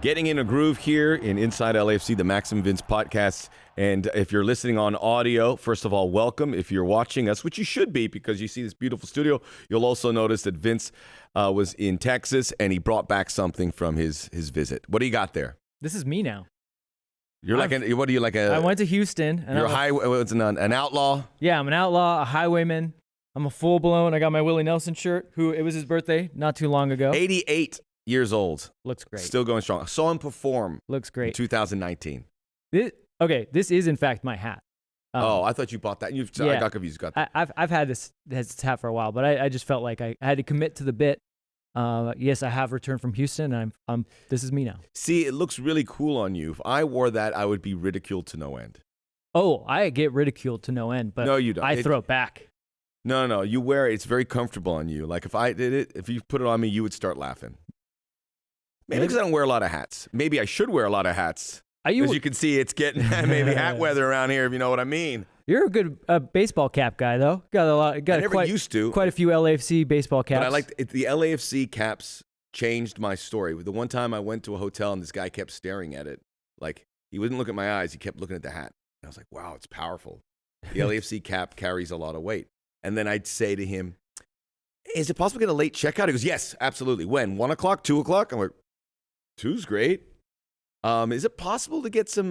Getting in a groove here in Inside LAFC, the Max and Vince podcast. And if you're listening on audio, first of all, welcome. If you're watching us, which you should be because you see this beautiful studio, you'll also notice that Vince was in Texas and he brought back something from his visit. What do you got there? This is me now. You're what are you, like a... I went to Houston. And you're an outlaw? Yeah, I'm an outlaw, a highwayman. I'm a full-blown. I got my Willie Nelson shirt, it was his birthday not too long ago. 88 years old. Looks great. Still going strong. Saw him perform. Looks great. In 2019. This is in fact my hat. I thought you bought that. I got confused. Got that. I've had this hat for a while, but I just felt like I had to commit to the bit. Yes, I have returned from Houston, and this is me now. See, it looks really cool on you. If I wore that, I would be ridiculed to no end. Oh, I get ridiculed to no end, but no, you don't. I throw it back. No. You wear it. It's very comfortable on you. Like if I did it, if you put it on me, you would start laughing. Maybe because I don't wear a lot of hats. Maybe I should wear a lot of hats. As you can see, it's getting maybe hat weather around here, if you know what I mean. You're a good baseball cap guy, though. I never used to. Quite a few LAFC baseball caps. But I like the LAFC caps changed my story. The one time I went to a hotel and this guy kept staring at it. Like, he wouldn't look at my eyes. He kept looking at the hat. And I was like, wow, it's powerful. The LAFC cap carries a lot of weight. And then I'd say to him, is it possible to get a late checkout? He goes, yes, absolutely. When? 1 o'clock, 2 o'clock? I'm like, 2's great. Is it possible to get some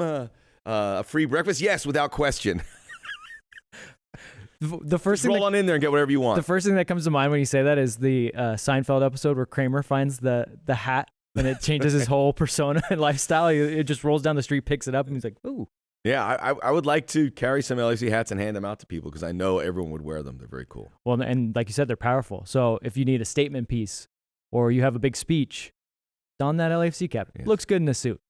a free breakfast? Yes, without question. The first thing roll on in there and get whatever you want. The first thing that comes to mind when you say that is the Seinfeld episode where Kramer finds the hat and it changes his whole persona and lifestyle. It just rolls down the street, picks it up, and he's like, ooh. Yeah, I would like to carry some LAFC hats and hand them out to people because I know everyone would wear them. They're very cool. Well, and like you said, they're powerful. So if you need a statement piece or you have a big speech, don that LAFC cap. Yes. Looks good in a suit.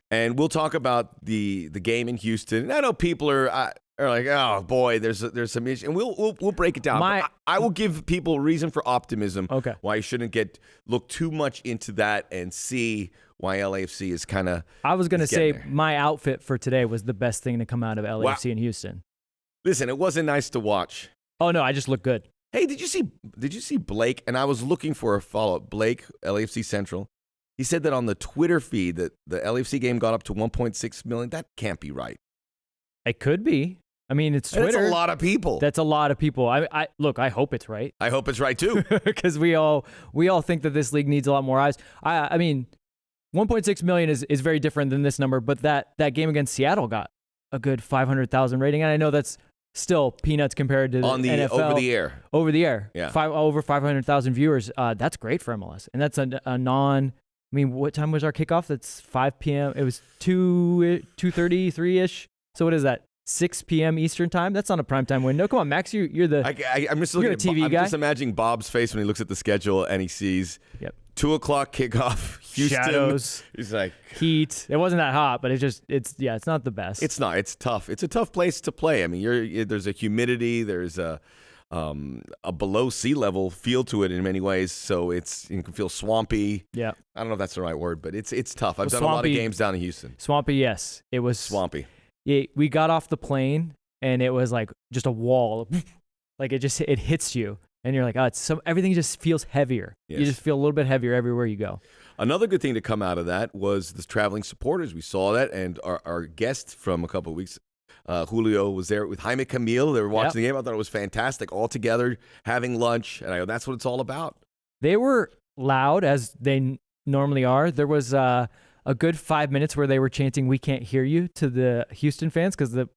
And we'll talk about the game in Houston. And I know people are like, oh boy, there's some issue, and we'll break it down. I will give people reason for optimism. Okay. Why you shouldn't look too much into that and see why LAFC is kind of. I was gonna say there. My outfit for today was the best thing to come out of LAFC in Houston. Listen, it wasn't nice to watch. Oh no, I just look good. Hey, did you see Blake? And I was looking for a follow-up. Blake, LAFC Central. He said that on the Twitter feed that the LAFC game got up to 1.6 million. That can't be right. It could be. I mean, it's Twitter. That's a lot of people. That's a lot of people. Look, I hope it's right. I hope it's right too. Because we all think that this league needs a lot more eyes. I mean, 1.6 million is very different than this number, but that game against Seattle got a good 500,000 rating, and I know that's still peanuts compared to on the NFL. Over the air. Yeah. Over 500,000 viewers. That's great for MLS, and that's a non. I mean, what time was our kickoff? That's 5 p.m. It was 2:30, 3-ish. So what is that? 6 p.m. Eastern time? That's not a primetime window. Come on, Max, you're the I'm just looking you're a TV I'm guy. just imagining Bob's face when he looks at the schedule and he sees 2 o'clock kickoff, Houston. Shadows. He's like heat. It wasn't that hot, but it's not the best. It's not. It's tough. It's a tough place to play. I mean, there's a humidity. There's a below sea level feel to it in many ways, so you can feel swampy. Yeah, I don't know if that's the right word, but it's tough. I've done a lot of games down in Houston. Swampy, yes, it was swampy. We got off the plane and it was like just a wall, like it hits you, and you're like, everything just feels heavier. Yes. You just feel a little bit heavier everywhere you go. Another good thing to come out of that was the traveling supporters. We saw that, and our guest from a couple of weeks. Julio was there with Jaime Camille. They were watching the game. I thought it was fantastic. All together, having lunch, and that's what it's all about. They were loud, as they normally are. There was a good 5 minutes where they were chanting, "We can't hear you" to the Houston fans, because the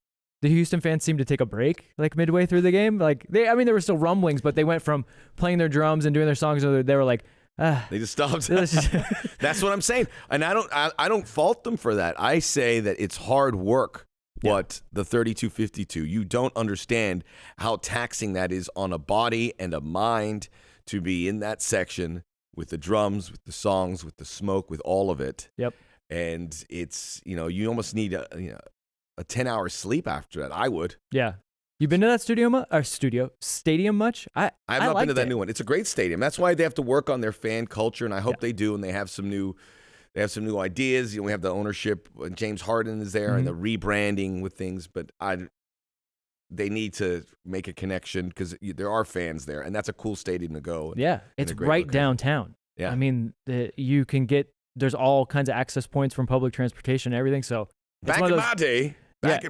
Houston fans seemed to take a break like midway through the game. Like there were still rumblings, but they went from playing their drums and doing their songs, and they were like, they just stopped. That's what I'm saying. And I don't fault them for that. I say that it's hard work. What the 3252, you don't understand how taxing that is on a body and a mind to be in that section with the drums, with the songs, with the smoke, with all of it. Yep. And it's, you almost need a 10-hour sleep after that. I would. Yeah. You been to that stadium much? I've not been to that new one. It's a great stadium. That's why they have to work on their fan culture, and I hope they do, and they have some new ideas. We have the ownership. James Harden is there, and the rebranding with things. But they need to make a connection because there are fans there, and that's a cool stadium to go. Yeah, it's right downtown. Yeah, I mean, you can get there's all kinds of access points from public transportation and everything. So Back in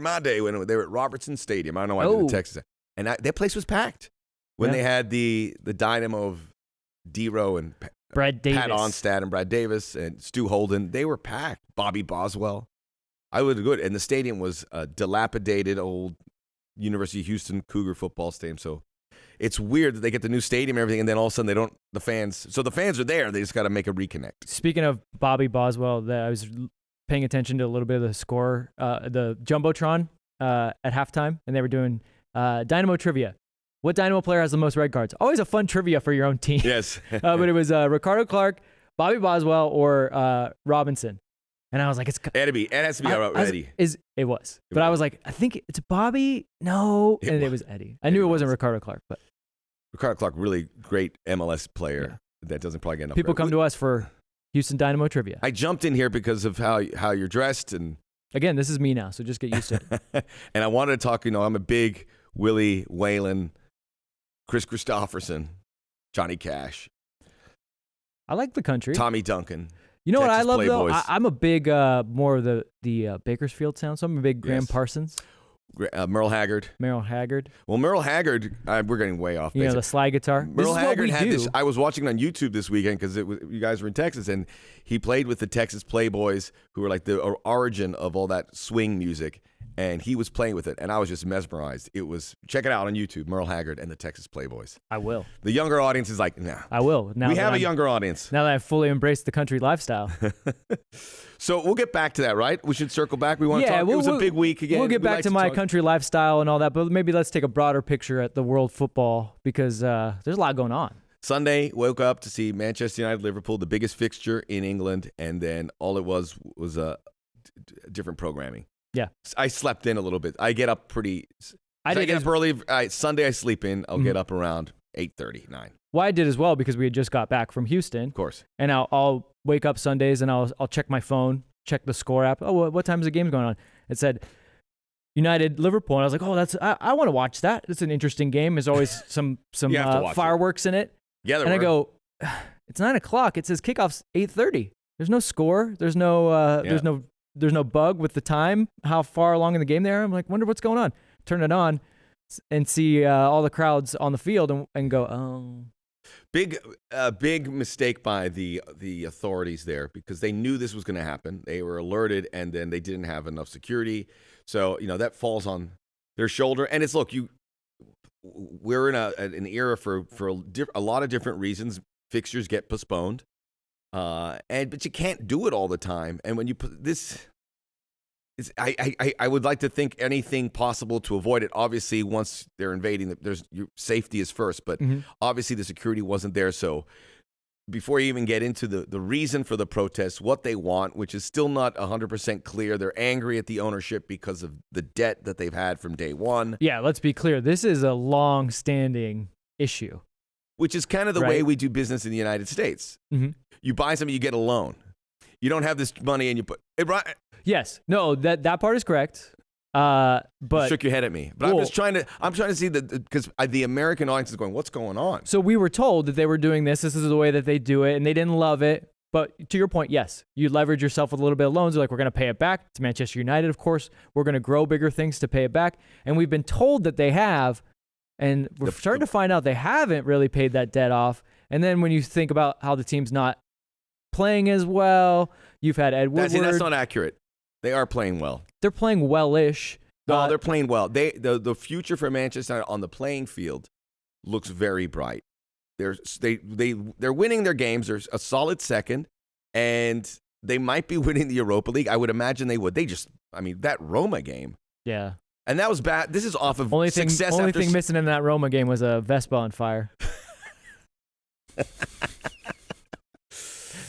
my day when they were at Robertson Stadium, I don't know why I did the Texas, and that place was packed when they had the dynamo of D-Row and Brad Davis. Pat Onstad and Brad Davis and Stu Holden. They were packed. Bobby Boswell. I would have good. And the stadium was a dilapidated old University of Houston Cougar football stadium. So it's weird that they get the new stadium and everything, and then all of a sudden they don't, the fans. So the fans are there. They just got to make a reconnect. Speaking of Bobby Boswell, I was paying attention to a little bit of the score, the Jumbotron at halftime, and they were doing Dynamo trivia. What Dynamo player has the most red cards? Always a fun trivia for your own team. Yes. But it was Ricardo Clark, Bobby Boswell, or Robinson. And I was like, It has to be Eddie. It was. But I was like, I think it's Bobby. No. And it was Eddie. I knew it wasn't Ricardo Clark. But Ricardo Clark, really great MLS player that doesn't probably get enough. People come to us for Houston Dynamo trivia. I jumped in here because of how you're dressed. And again, this is me now, so just get used to it. And I wanted to talk, I'm a big Willie Whalen, Chris Christopherson, Johnny Cash. I like the country. Tommy Duncan. You know Texas what I love, Playboys. though? I'm a big, more of the Bakersfield sound, so I'm a big Graham Parsons. Merle Haggard. Merle Haggard. Well, Merle Haggard, we're getting way off base. You know, the slide guitar. Merle Haggard had this. I was watching it on YouTube this weekend because you guys were in Texas, and he played with the Texas Playboys, who were like the origin of all that swing music, and he was playing with it, and I was just mesmerized. Check it out on YouTube, Merle Haggard and the Texas Playboys. I will. The younger audience is like, nah. I will. Now we have a younger audience. Now that I've fully embraced the country lifestyle. So we'll get back to that, right? We should circle back. We want to talk. It was a big week again. We'll get back to my country lifestyle and all that, but maybe let's take a broader picture at the world football because there's a lot going on. Sunday, woke up to see Manchester United, Liverpool, the biggest fixture in England, and then all it was different programming. Yeah. I slept in a little bit. I get up pretty. I get up early. Sunday, I sleep in. I'll get up around 8:30, 9. Well, I did as well because we had just got back from Houston. Of course. And I'll wake up Sundays and I'll check my phone, check the score app. Oh, what time is the game going on? It said United Liverpool. And I was like, oh, I want to watch that. It's an interesting game. There's always some fireworks in it. Yeah, and I go, it's 9 o'clock. It says kickoff's 8:30. There's no score. There's no bug with the time. How far along in the game they are. I'm like, wonder what's going on. Turn it on and see all the crowds on the field and go, oh. Big mistake by the authorities there because they knew this was going to happen. They were alerted, and then they didn't have enough security. So that falls on their shoulder. And it's we're in an era for a lot of different reasons. Fixtures get postponed, but you can't do it all the time. And when you put this. I would like to think anything possible to avoid it. Obviously, once they're invading, your safety is first. But obviously, the security wasn't there. So before you even get into the reason for the protest, what they want, which is still not 100% clear, they're angry at the ownership because of the debt that they've had from day one. Yeah, let's be clear. This is a long-standing issue. Which is kind of the way we do business in the United States. Mm-hmm. You buy something, you get a loan. You don't have this money and you put it right. Yes. No, that part is correct. But you shook your head at me. But I'm trying to see because the American audience is going, what's going on? So we were told that they were doing this. This is the way that they do it, and they didn't love it. But to your point, yes, you leverage yourself with a little bit of loans. You're like, we're going to pay it back. It's Manchester United, of course. We're going to grow bigger things to pay it back. And we've been told that they have, and we're starting to find out they haven't really paid that debt off. And then when you think about how the team's not playing as well, you've had Ed Woodward. That's not accurate. They are playing well. They're playing well-ish. No, they're playing well. The future for Manchester United on the playing field looks very bright. They're winning their games. They're a solid second, and they might be winning the Europa League. I would imagine they would. That Roma game. Yeah. And that was bad. This is off of success. Only thing missing in that Roma game was a Vespa on fire.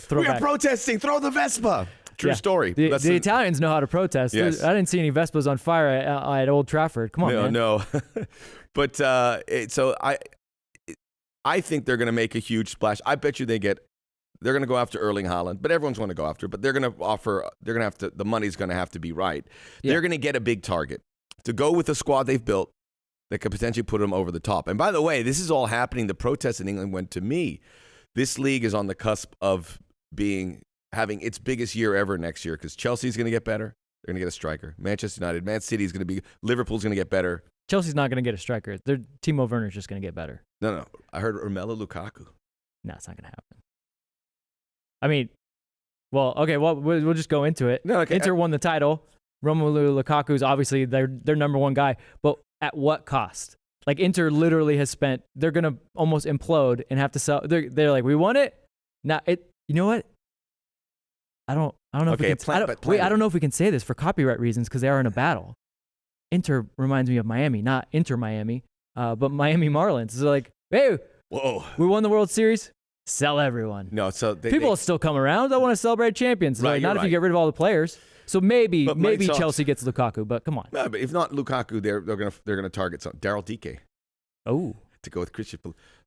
We are protesting. Throw the Vespa. True story. The Italians know how to protest. Yes. I didn't see any Vespas on fire at Old Trafford. Come on, man. No. But so I think they're going to make a huge splash. I bet you they're going to go after Erling Haaland, but everyone's going to go after. But the money's going to have to be right. Yeah. They're going to get a big target to go with the squad they've built that could potentially put them over the top. And by the way, this is all happening. The protests in England went to me. This league is on the cusp of having its biggest year ever next year because Chelsea's going to get better. They're going to get a striker. Manchester United, Man City's going to be, Liverpool's going to get better. Chelsea's not going to get a striker. Timo Werner's just going to get better. No. I heard Romelu Lukaku. No, it's not going to happen. I mean, well, okay, well, we'll just go into it. No, okay. Inter won the title. Romelu Lukaku's obviously their number one guy, but at what cost? Like Inter literally has spent. They're going to almost implode and have to sell. They're like, we won it. Now it. You know what? I don't know if we can. I don't know if we can say this for copyright reasons because they are in a battle. Inter reminds me of Miami, not Inter Miami, but Miami Marlins. It's like, hey, whoa, we won the World Series. Sell everyone. No, so people will still come around. They want to celebrate champions. Right, not if you get rid of all the players. So maybe talks, Chelsea gets Lukaku, but come on. No, but if not Lukaku, they're gonna target Daryl Dike. Oh, to go with Christian,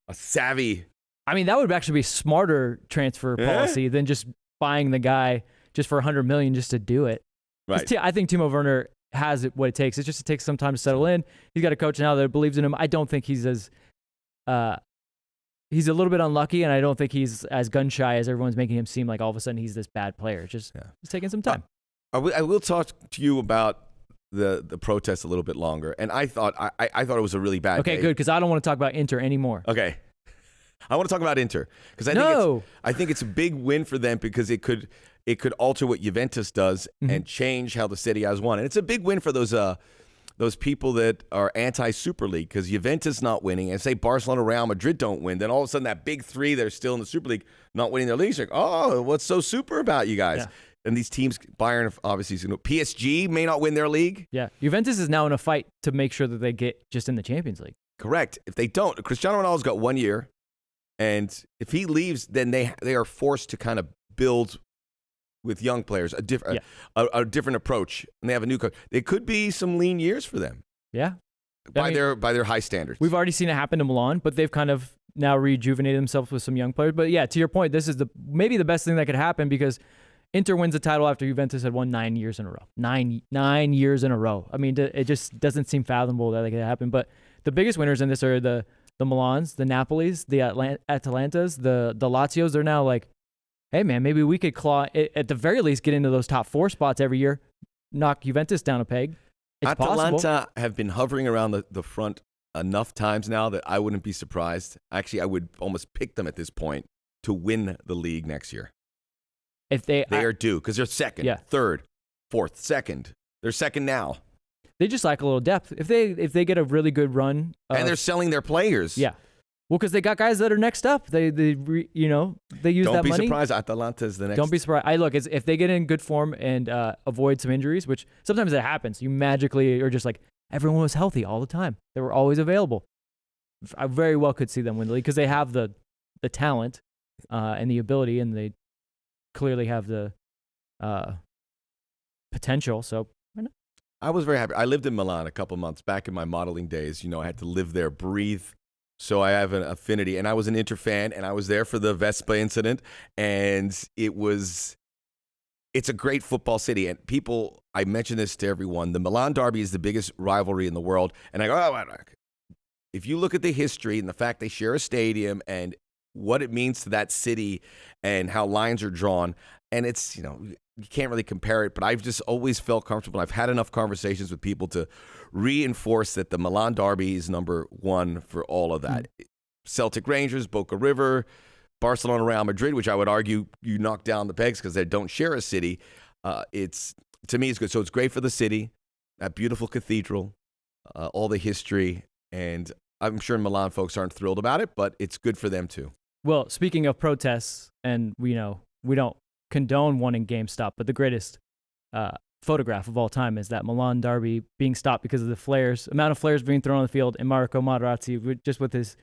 a savvy. I mean, that would actually be smarter transfer policy than just buying the guy just for $100 million just to do it. Right. I think Timo Werner has what it takes. It takes some time to settle in. He's got a coach now that believes in him. I don't think he's as he's a little bit unlucky, and I don't think he's as gun shy as everyone's making him seem like all of a sudden he's this bad player. It's taking some time. I will talk to you about the protest a little bit longer, and I thought it was a really bad. Okay, day. good, because I don't want to talk about Inter anymore. Okay, I want to talk about Inter because I think it's a big win for them because it could alter what Juventus does and change how the Serie A is won, and it's a big win for those people that are anti-Super League because Juventus not winning, and say Barcelona, Real Madrid don't win, then all of a sudden that big three that are still in the Super League not winning their leagues, like, oh, what's so super about you guys? Yeah. And these teams, Bayern obviously, PSG may not win their league. Yeah, Juventus is now in a fight to make sure that they get just in the Champions League. Correct. If they don't, Cristiano Ronaldo's got 1 year, and if he leaves, then they are forced to kind of build with young players a different approach, and they have a new coach. It could be some lean years for them. Yeah, by their high standards. We've already seen it happen to Milan, but they've kind of now rejuvenated themselves with some young players. But yeah, to your point, this is maybe the best thing that could happen because Inter wins the title after Juventus had won 9 years in a row. Nine years in a row. I mean, it just doesn't seem fathomable that it could happen. But the biggest winners in this are the Milans, the Napolis, the Atalantas, the Lazios. They're now like, hey, man, maybe we could at the very least, get into those top 4 spots every year, knock Juventus down a peg. It's Atalanta possible. Have been hovering around the front enough times now that I wouldn't be surprised. Actually, I would almost pick them at this point to win the league next year. If they are due because they're second, third, fourth, second. They're second now. They just lack a little depth. If they get a really good run, and they're selling their players. Yeah. Well, because they got guys that are next up. They use that money. Don't be surprised. Atalanta is the next. Don't be surprised. If they get in good form and avoid some injuries, which sometimes it happens, you magically are just like, everyone was healthy all the time. They were always available. I very well could see them win the league because they have the talent and the ability, and they clearly have the potential. So why not? I was very happy. I lived in Milan a couple months back in my modeling days. I had to live there, breathe. So I have an affinity, and I was an Inter fan, and I was there for the Vespa incident, and it's a great football city. And people, I mention this to everyone, the Milan derby is the biggest rivalry in the world. And I go, if you look at the history and the fact they share a stadium and what it means to that city and how lines are drawn, and it's, you can't really compare it, but I've just always felt comfortable. I've had enough conversations with people to reinforce that the Milan derby is number one for all of that. Celtic Rangers, Boca River, Barcelona, Real Madrid, which I would argue you knock down the pegs because they don't share a city. To me, it's good. So it's great for the city, that beautiful cathedral, all the history, and I'm sure Milan folks aren't thrilled about it, but it's good for them too. Well, speaking of protests, and we don't condone one in GameStop, but the greatest photograph of all time is that Milan derby being stopped because of the amount of flares being thrown on the field, and Marco Materazzi just with his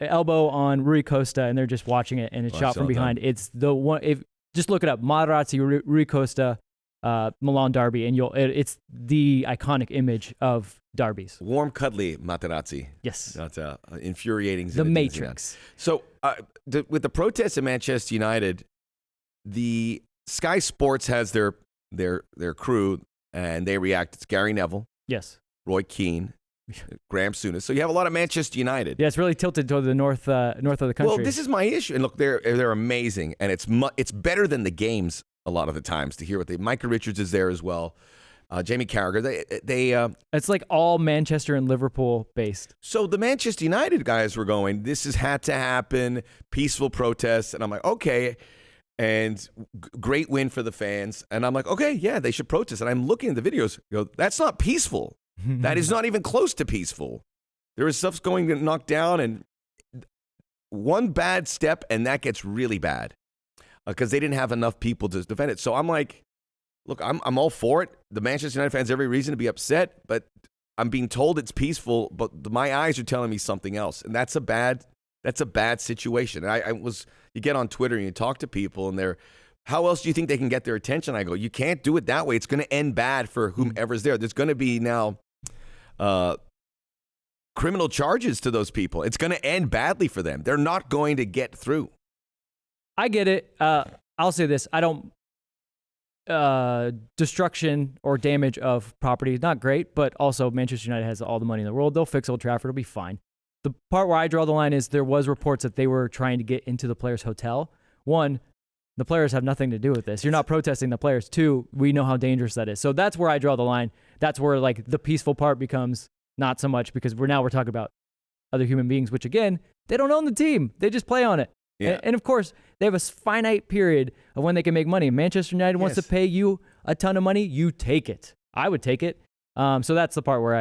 elbow on Rui Costa, and they're just watching it, and it's shot from behind. It's the one. Just look it up, Materazzi, Rui Costa, Milan derby, and it's the iconic image of derbies. Warm, cuddly Materazzi. Yes. That's infuriating. The Matrix. So with the protests at Manchester United, the Sky Sports has their crew, and they react. It's Gary Neville. Yes. Roy Keane. Graham Souness. So you have a lot of Manchester United. Yeah, it's really tilted toward the north of the country. Well, this is my issue. And look, they're amazing, and it's better than the games a lot of the times to hear what Micah Richards is there as well. Jamie Carragher. It's like all Manchester and Liverpool based. So the Manchester United guys were going, this has had to happen, peaceful protests. And I'm like, okay. And great win for the fans. And I'm like, okay, yeah, they should protest. And I'm looking at the videos, go, that's not peaceful. That is not even close to peaceful. There is stuff going to knock down, and one bad step, and that gets really bad because they didn't have enough people to defend it. So I'm like, look, I'm all for it. The Manchester United fans have every reason to be upset, but I'm being told it's peaceful, but my eyes are telling me something else, and that's a bad situation. And you get on Twitter and you talk to people, and how else do you think they can get their attention? I go, you can't do it that way. It's going to end bad for whomever's there. There's going to be now criminal charges to those people. It's going to end badly for them. They're not going to get through. I get it. I'll say this. I don't. Destruction or damage of property is not great, but also Manchester United has all the money in the world. They'll fix Old Trafford. It'll be fine. The part where I draw the line is there was reports that they were trying to get into the players' hotel. One, the players have nothing to do with this. You're not protesting the players. Two, we know how dangerous that is. So that's where I draw the line. That's where like the peaceful part becomes not so much, because we're talking about other human beings, which again, they don't own the team. They just play on it. Yeah. And of course, they have a finite period of when they can make money. Manchester United wants to pay you a ton of money. You take it. I would take it. So that's the part where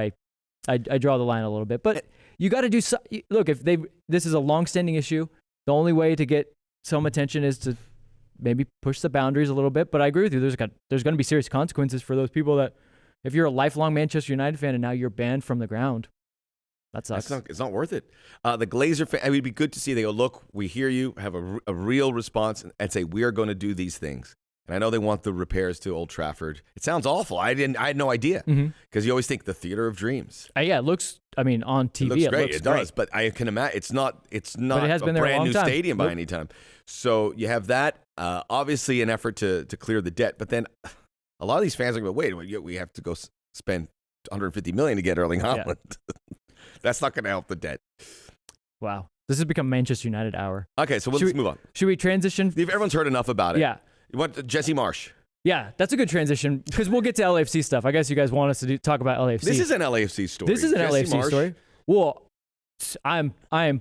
I draw the line a little bit. But you got to do so. Look, this is a long-standing issue. The only way to get some attention is to maybe push the boundaries a little bit. But I agree with you. There's going to be serious consequences for those people that, if you're a lifelong Manchester United fan and now you're banned from the ground, that sucks. It's not worth it. The Glazer fan, it would be good to see. They go, look, we hear you, have a real response, and say, we are going to do these things. And I know they want the repairs to Old Trafford. It sounds awful. I had no idea, because you always think the theater of dreams. Yeah, it looks. I mean, on TV, it looks great. Does, but I can imagine it's not. It's not but it has been a there brand a new long time. stadium by any time. So you have that. Obviously, an effort to clear the debt. But then a lot of these fans are going, wait, we have to go spend $150 million to get Erling Haaland. Yeah. That's not going to help the debt. Wow. This has become Manchester United hour. Okay, so let's move on. Should we transition? Everyone's heard enough about it. Yeah. You want Jesse Marsch? Yeah, that's a good transition, because we'll get to LAFC stuff. I guess you guys want us to talk about LAFC. This is an LAFC story. This is an Jesse LAFC Marsch. story. Well, I am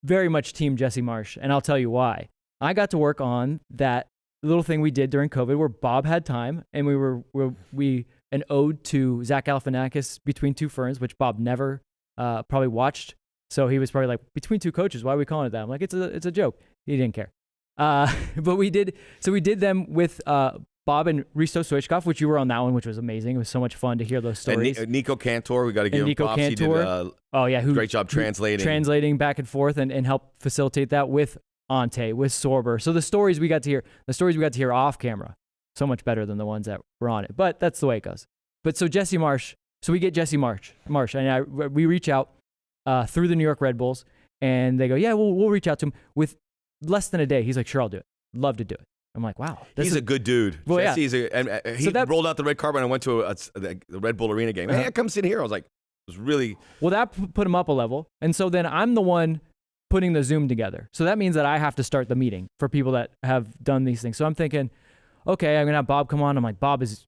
very much team Jesse Marsch, and I'll tell you why. I got to work on that little thing we did during COVID where Bob had time, and we an ode to Zach Galifianakis, Between Two Ferns, which Bob never probably watched. So he was probably like, Between Two Coaches, why are we calling it that? I'm like, it's a joke. He didn't care. But we did them with Bob and Risto Stoichkov, which you were on that one, which was amazing. It was so much fun to hear those stories. And Nico Cantor, we got to give him props. He did great job translating back and forth and help facilitate that with Ante, with Sorber. So the stories we got to hear off camera, so much better than the ones that were on it. But that's the way it goes. But so Jesse Marsch, so we get Jesse Marsch, and we reach out through the New York Red Bulls, and they go, yeah, we'll reach out to him. With less than a day, he's like, sure, I'll do it. Love to do it. I'm like, wow. He's a good dude. Well, Jesse, he rolled out the red carpet, and I went to the Red Bull Arena game. Hey, come sit here. I was like, it was really... Well, that put him up a level. And so then I'm the one putting the Zoom together. So that means that I have to start the meeting for people that have done these things. So I'm thinking, okay, I'm going to have Bob come on. I'm like, Bob is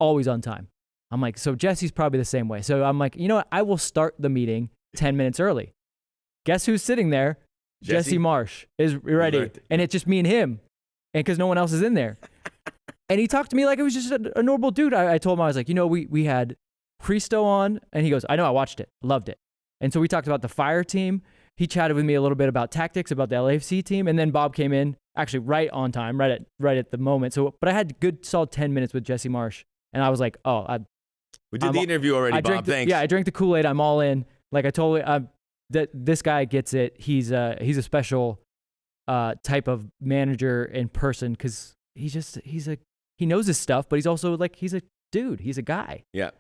always on time. I'm like, so Jesse's probably the same way. So I'm like, you know what? I will start the meeting 10 minutes early. Guess who's sitting there? Jesse Marsch is ready. Right. And it's just me and him. And because no one else is in there. And he talked to me like it was just a normal dude. I told him, I was like, we had Cristo on. And he goes, I know, I watched it. Loved it. And so we talked about the Fire team. He chatted with me a little bit about tactics, about the LAFC team. And then Bob came in, actually right on time, right at the moment. So, but I had a good solid 10 minutes with Jesse Marsch. And I was like, we did the interview already, Bob. Thanks. Yeah, I drank the Kool-Aid. I'm all in. Like I told you, that this guy gets it. He's a special type of manager in person, because he knows his stuff, but he's also like, he's a dude. He's a guy. Yeah,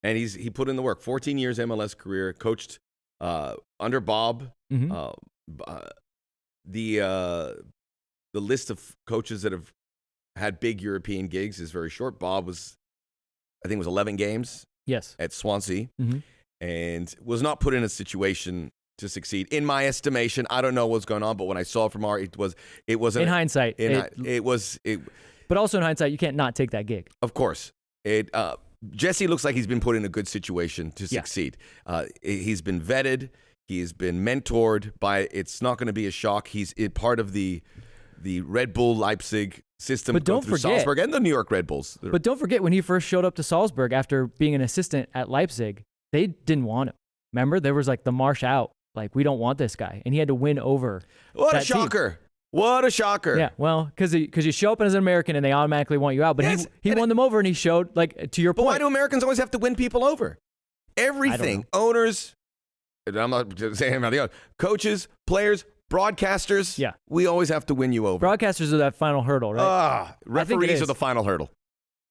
and he put in the work. 14 years MLS career, coached under Bob. The list of coaches that have had big European gigs is very short. Bob was, I think it was 11 games Yes. at Swansea, Mm-hmm. and was not put in a situation to succeed. In my estimation, I don't know what's going on, but when I saw it from it wasn't. In hindsight. It was. But also in hindsight, you can't not take that gig. Of course. Jesse looks like he's been put in a good situation to succeed. He's been vetted. He's been mentored by. It's not going to be a shock. He's part of the Red Bull Leipzig system. But don't through forget, Salzburg and the New York Red Bulls. But don't forget, when he first showed up to Salzburg after being an assistant at Leipzig, they didn't want him. Remember, there was like the Marsch out. Like, we don't want this guy, and he had to win over. What a shocker! Team. What a shocker! Yeah, well, because you show up as an American and they automatically want you out. But yes, he won them over, and he showed, like, to your point. But why do Americans always have to win people over? Everything, owners. I'm not saying about the owners. Coaches, players, broadcasters. Yeah, we always have to win you over. Broadcasters are that final hurdle, right? Referees are the final hurdle.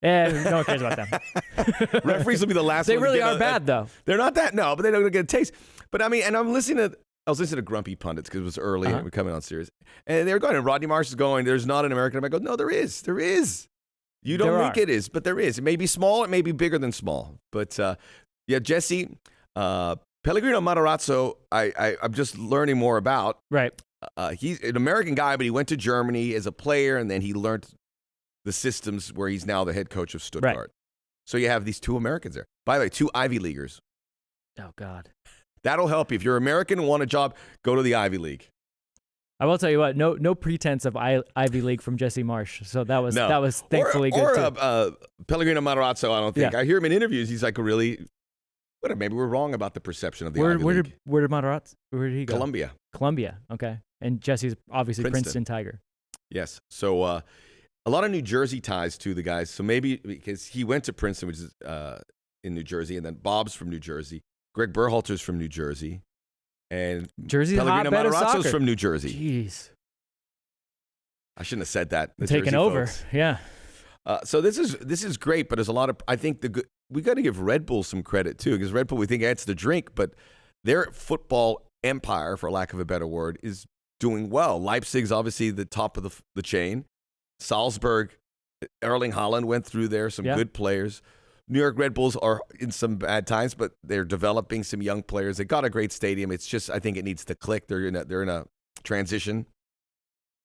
Yeah, no one cares about them. Referees will be the last. They one really to get are bad, though. They're not that, no, but they don't get a taste. But I mean, and I was listening to grumpy pundits because it was early and we're coming on serious, and they were going. And Rodney Marsh is going. There's not an American. I go, no, there is. You don't think it is, but there is. It may be small. It may be bigger than small. But yeah, Jesse Pellegrino Matarazzo. I'm just learning more about. Right. He's an American guy, but he went to Germany as a player, and then he learned the systems where he's now the head coach of Stuttgart. Right. So you have these two Americans there. By the way, two Ivy Leaguers. Oh, God. That'll help you. If you're American and want a job, go to the Ivy League. I will tell you what, no pretense of Ivy League from Jesse Marsch. So that was thankfully good too. Pellegrino Matarazzo, I don't think. Yeah. I hear him in interviews. He's like maybe we're wrong about the perception of the Ivy League. Where did Matarazzo, where did he go? Columbia. Okay. And Jesse's obviously Princeton Tiger. Yes. So a lot of New Jersey ties to the guys. So maybe because he went to Princeton, which is in New Jersey, and then Bob's from New Jersey. Greg Berhalter's from New Jersey. And Jersey's Pellegrino hotbed of Matarazzo's soccer. from New Jersey. Jeez. I shouldn't have said that. Taking over. Folks. Yeah. So this is great, but there's a lot of, I think we got to give Red Bull some credit too, because Red Bull, we think it's the drink, but their football empire, for lack of a better word, is doing well. Leipzig's obviously the top of the chain. Salzburg, Erling Haaland went through there, some good players. New York Red Bulls are in some bad times, but they're developing some young players. They got a great stadium. It's just, I think it needs to click. They're in a transition.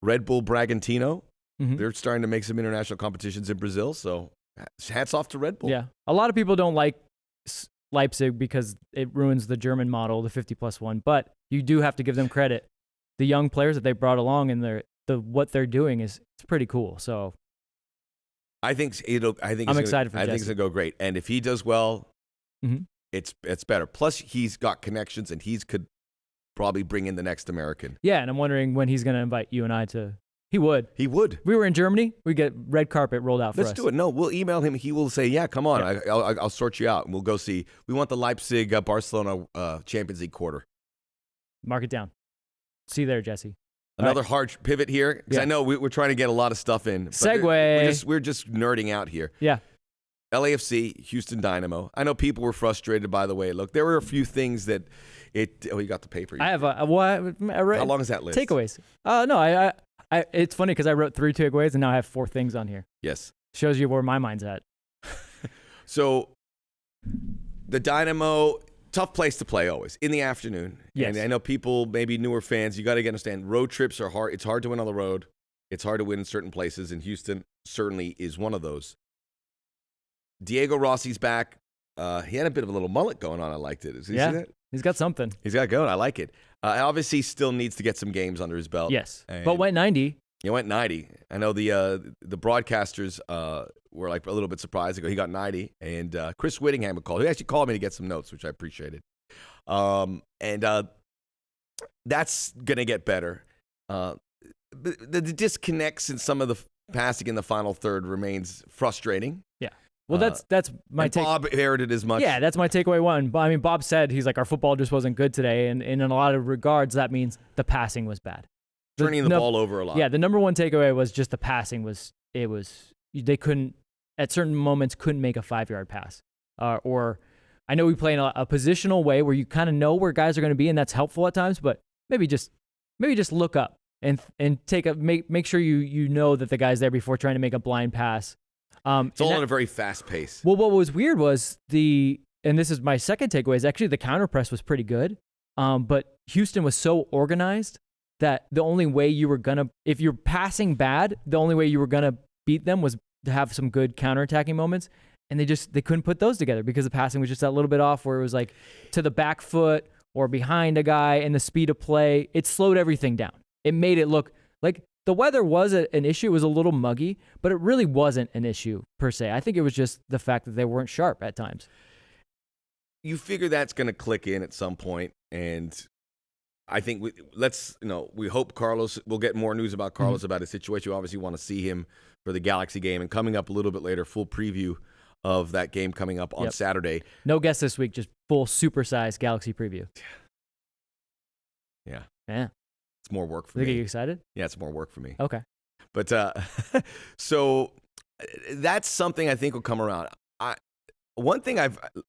Red Bull Bragantino, they're starting to make some international competitions in Brazil. So hats off to Red Bull. Yeah. A lot of people don't like Leipzig because it ruins the German model, the 50+1, but you do have to give them credit. The young players that they brought along and what they're doing it's pretty cool. So I think I'm excited for Jesse. I think it's gonna go great, and if he does well, it's better. Plus, he's got connections, and could probably bring in the next American. Yeah, and I'm wondering when he's gonna invite you and I to. He would. He would. We were in Germany. We get red carpet rolled out for us. Let's do it. No, we'll email him. He will say, "Yeah, come on. Yeah. I'll sort you out, and we'll go see. We want the Leipzig Barcelona Champions League quarter. Mark it down. See you there, Jesse." Another hard pivot here, because I know we're trying to get a lot of stuff in. Segue. We're just nerding out here. Yeah. LAFC, Houston Dynamo. I know people were frustrated by the way it looked. There were a few things that you got the paper. I have how long is that list? Takeaways. No, I it's funny because I wrote 3 takeaways and now I have 4 things on here. Yes. Shows you where my mind's at. So the Dynamo, tough place to play always in the afternoon. Yes. And I know people, maybe newer fans, you got to understand road trips are hard. It's hard to win on the road. It's hard to win in certain places, and Houston certainly is one of those. Diego Rossi's back. He had a bit of a little mullet going on. I liked it. See that? He's got something. He's got going. I like it. Obviously, still needs to get some games under his belt. Yes, but went 90. He went 90. I know the broadcasters were like a little bit surprised. He got 90, and Chris Whittingham would call. He actually called me to get some notes, which I appreciated. And that's gonna get better. The disconnects in some of the passing in the final third remains frustrating. Yeah. Well, that's my take. Bob aired it as much. Yeah, that's my takeaway one. But I mean, Bob said he's like, our football just wasn't good today, and in a lot of regards, that means the passing was bad. Turning the ball over a lot. Yeah, the number one takeaway was just the passing they couldn't, at certain moments, couldn't make a 5-yard pass. Or I know we play in a positional way where you kind of know where guys are going to be, and that's helpful at times, but maybe just look up and make sure you know that the guy's there before trying to make a blind pass. It's all at a very fast pace. Well, what was weird was and this is my second takeaway, is actually the counter press was pretty good. But Houston was so organized that the only way you were gonna, if you're passing bad, the only way you were gonna beat them was to have some good counterattacking moments. And they couldn't put those together because the passing was just that little bit off, where it was like to the back foot or behind a guy, and the speed of play, it slowed everything down. It made it look like the weather was an issue. It was a little muggy, but it really wasn't an issue per se. I think it was just the fact that they weren't sharp at times. You figure that's going to click in at some point, and I think we hope Carlos, we'll get more news about Carlos about his situation. We obviously want to see him for the Galaxy game, and coming up a little bit later, full preview of that game coming up on Saturday. No guests this week, just full supersized Galaxy preview. Yeah. It's more work for me. Are you excited? Yeah, it's more work for me. Okay. But so that's something I think will come around. One thing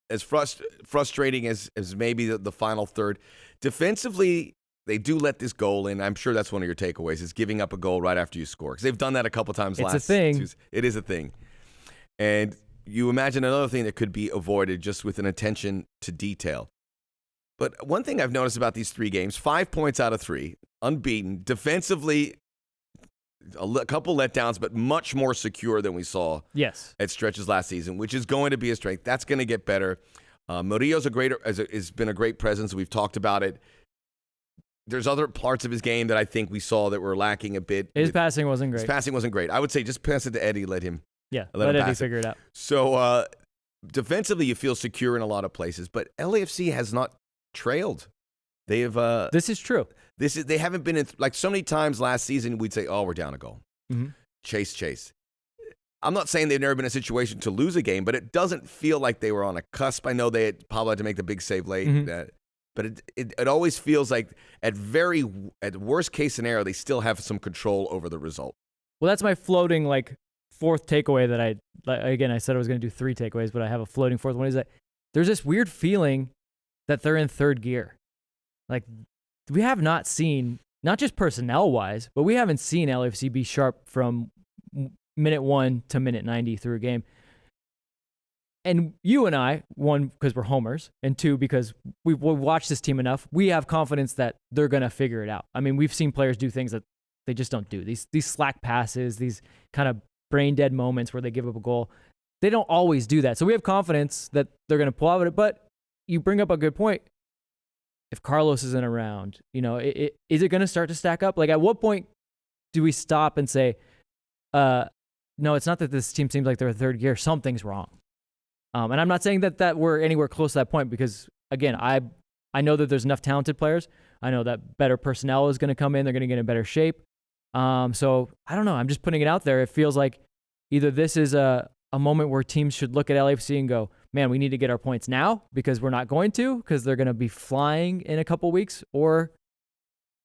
as frustrating as maybe the final third, defensively, they do let this goal in. I'm sure that's one of your takeaways, is giving up a goal right after you score. Because they've done that a couple times last season. It's a thing. It is a thing. And you imagine another thing that could be avoided just with an attention to detail. But one thing I've noticed about these 3 games, 5 points out of 3, unbeaten, defensively, a couple letdowns, but much more secure than we saw at stretches last season, which is going to be a strength. That's going to get better. Murillo's has been a great presence. We've talked about it. There's other parts of his game that I think we saw that were lacking a bit. His passing wasn't great. His passing wasn't great. I would say just pass it to Eddie. Let him Eddie figure it out. So defensively, you feel secure in a lot of places, but LAFC has not trailed. They have. This is true. They haven't been in, like so many times last season. We'd say, "Oh, we're down a goal." Chase. I'm not saying they've never been in a situation to lose a game, but it doesn't feel like they were on a cusp. I know Pablo had to make the big save late, but it always feels like at worst case scenario, they still have some control over the result. Well, that's my floating fourth takeaway that I said I was going to do 3 takeaways, but I have a floating fourth one. Is that there's this weird feeling that they're in third gear. Like, we have not seen, not just personnel-wise, but we haven't seen LAFC be sharp from minute 1 to minute 90 through a game. And you and I, 1, because we're homers, and 2, because we've watched this team enough, we have confidence that they're going to figure it out. I mean, we've seen players do things that they just don't do. These slack passes, these kind of brain-dead moments where they give up a goal. They don't always do that. So we have confidence that they're going to pull out of it. But you bring up a good point. If Carlos isn't around, is it going to start to stack up? Like, at what point do we stop and say, no, it's not that this team seems like they're in third gear. Something's wrong. And I'm not saying that we're anywhere close to that point, because, again, I know that there's enough talented players. I know that better personnel is going to come in. They're going to get in better shape. So I don't know. I'm just putting it out there. It feels like either this is a moment where teams should look at LAFC and go, man, we need to get our points now because we're not going to, because they're going to be flying in a couple weeks, or,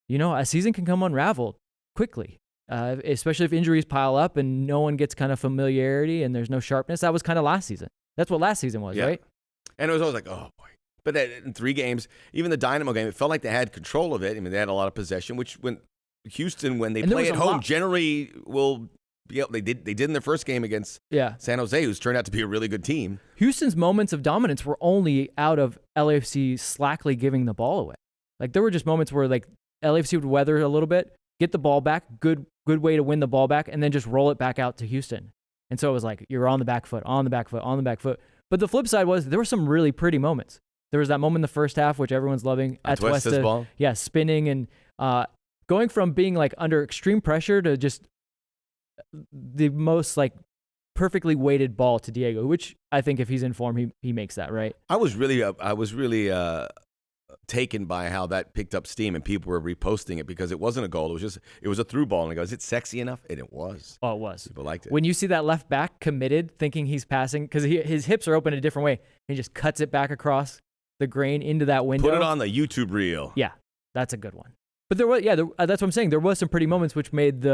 a season can come unraveled quickly, especially if injuries pile up and no one gets kind of familiarity and there's no sharpness. That was kind of last season. That's what last season was, right? And it was always like, oh, boy. But in 3 games, even the Dynamo game, it felt like they had control of it. I mean, they had a lot of possession, which when they play at home, generally will be able, they did in their first game against San Jose, who's turned out to be a really good team. Houston's moments of dominance were only out of LAFC slackly giving the ball away. Like, there were just moments where LAFC would weather a little bit, get the ball back, good way to win the ball back, and then just roll it back out to Houston. And so it was like, you're on the back foot. But the flip side was there were some really pretty moments. There was that moment in the first half, which everyone's loving. Atuesta's ball. Yeah, spinning and going from being under extreme pressure to just the most perfectly weighted ball to Diego, which I think if he's in form, he makes that, right? I was really taken by how that picked up steam, and people were reposting it because it wasn't a goal. It was a through ball, and I go, is it sexy enough? And it was. Oh, it was. People liked it. When you see that left back committed, thinking he's passing, because his hips are open a different way, and he just cuts it back across the grain into that window. Put it on the YouTube reel. Yeah, that's a good one. But that's what I'm saying. There was some pretty moments which made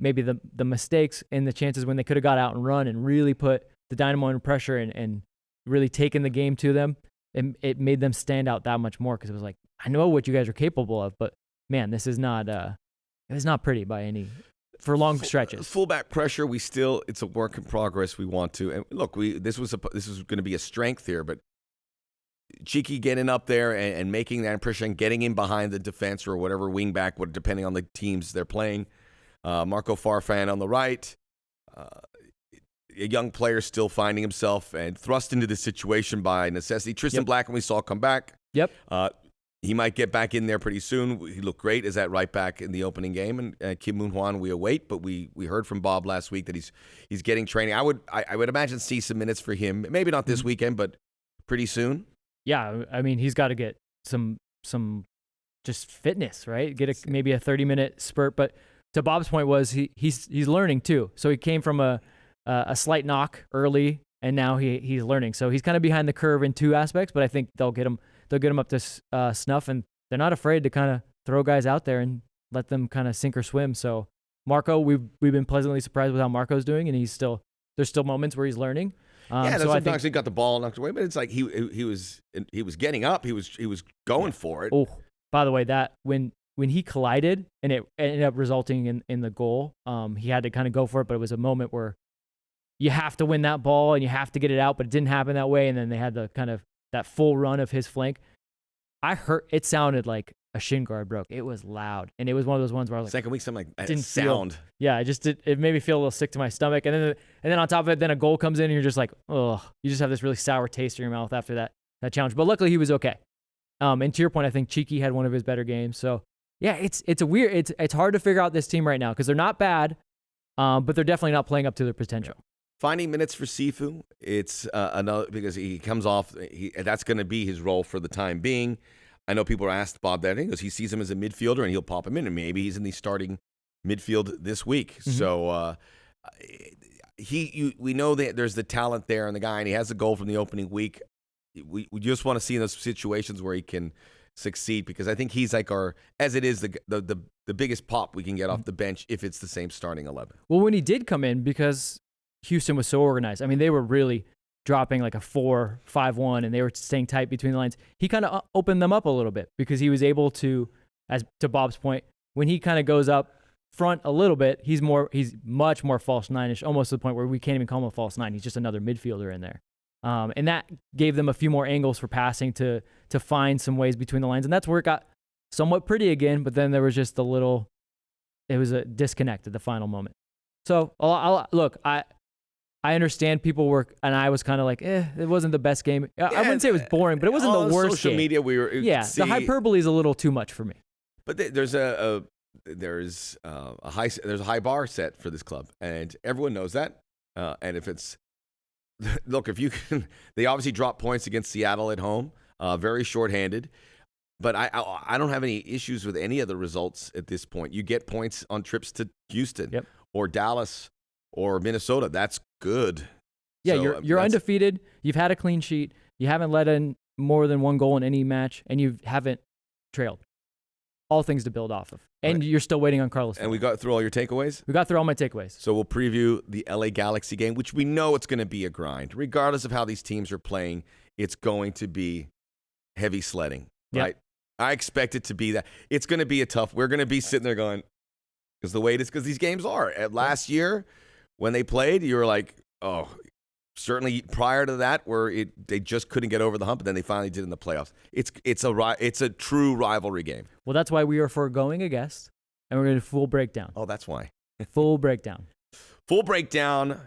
maybe the mistakes and the chances when they could have got out and run and really put the Dynamo under pressure and really taken the game to them. And it made them stand out that much more, because it was like, I know what you guys are capable of, but man, this is not it's not pretty by any for long stretches. Fullback pressure, it's a work in progress. We want to, and look, this was going to be a strength here, but Cheeky getting up there and making that impression, getting in behind the defense or whatever wing back, depending on the teams they're playing. Marco Farfan on the right, a young player still finding himself and thrust into this situation by necessity. Tristan Blackman we saw come back. Yep. He might get back in there pretty soon. He looked great as that right back in the opening game. And Kim Moon Hwan, we await, but we heard from Bob last week that he's getting training. I would imagine see some minutes for him. Maybe not this weekend, but pretty soon. Yeah, I mean he's got to get some just fitness, right? Get maybe a 30-minute spurt. But to Bob's point was he's learning too. So he came from a slight knock early, and now he's learning. So he's kind of behind the curve in two aspects, but I think they'll get him up to snuff, and they're not afraid to kind of throw guys out there and let them kind of sink or swim. So Marco, we've been pleasantly surprised with how Marco's doing, and there's still moments where he's learning. That's sometimes he got the ball knocked away, but it's like he was getting up, he was going for it. Oh, by the way, that when he collided and it ended up resulting in the goal, he had to kind of go for it, but it was a moment where you have to win that ball and you have to get it out, but it didn't happen that way, and then they had the kind of that full run of his flank. I heard it sounded like a shin guard broke. It was loud, and it was one of those ones where I was like, second week, something like didn't sound. It made me feel a little sick to my stomach, and then on top of it, then a goal comes in, and you're just like, oh, you just have this really sour taste in your mouth after that challenge. But luckily, he was okay. And to your point, I think Cheeky had one of his better games. So yeah, it's hard to figure out this team right now because they're not bad, but they're definitely not playing up to their potential. Yeah. Finding minutes for Sifu, it's another because he comes off. That's going to be his role for the time being. I know people are asked Bob that because he sees him as a midfielder and he'll pop him in, and maybe he's in the starting midfield this week. Mm-hmm. So we know that there's the talent there and the guy, and he has a goal from the opening week. We just want to see in those situations where he can succeed because I think he's like the biggest pop we can get off the bench if it's the same starting 11. Well, when he did come in, because Houston was so organized. I mean, they were really dropping like a 4-5-1, and they were staying tight between the lines. He kind of opened them up a little bit because he was able to, as to Bob's point, when he kind of goes up front a little bit, he's much more false nine-ish, almost to the point where we can't even call him a false nine. He's just another midfielder in there. And that gave them a few more angles for passing to find some ways between the lines. And that's where it got somewhat pretty again, but then there was just it was a disconnect at the final moment. So, I understand people were, and I was kind of like, it wasn't the best game. I wouldn't say it was boring, but it wasn't the worst social game. Media, the hyperbole is a little too much for me. But there's a high bar set for this club, and everyone knows that. And if you can, they obviously dropped points against Seattle at home, very shorthanded. But I don't have any issues with any of the results at this point. You get points on trips to Houston or Dallas or Minnesota. That's good. Yeah, so, you're undefeated. You've had a clean sheet. You haven't let in more than one goal in any match, and you haven't trailed. All things to build off of. And you're still waiting on Carlos. And we got through all your takeaways? We got through all my takeaways. So we'll preview the LA Galaxy game, which we know it's going to be a grind. Regardless of how these teams are playing, it's going to be heavy sledding, right? I expect it to be that. It's going to be we're going to be sitting there going, because the way it is, because these games are. Last year, when they played, you were like, oh, certainly prior to that, where they just couldn't get over the hump, and then they finally did in the playoffs. It's a true rivalry game. Well, that's why we are foregoing a guest, and we're going to do full breakdown. Oh, that's why. Full breakdown. Full breakdown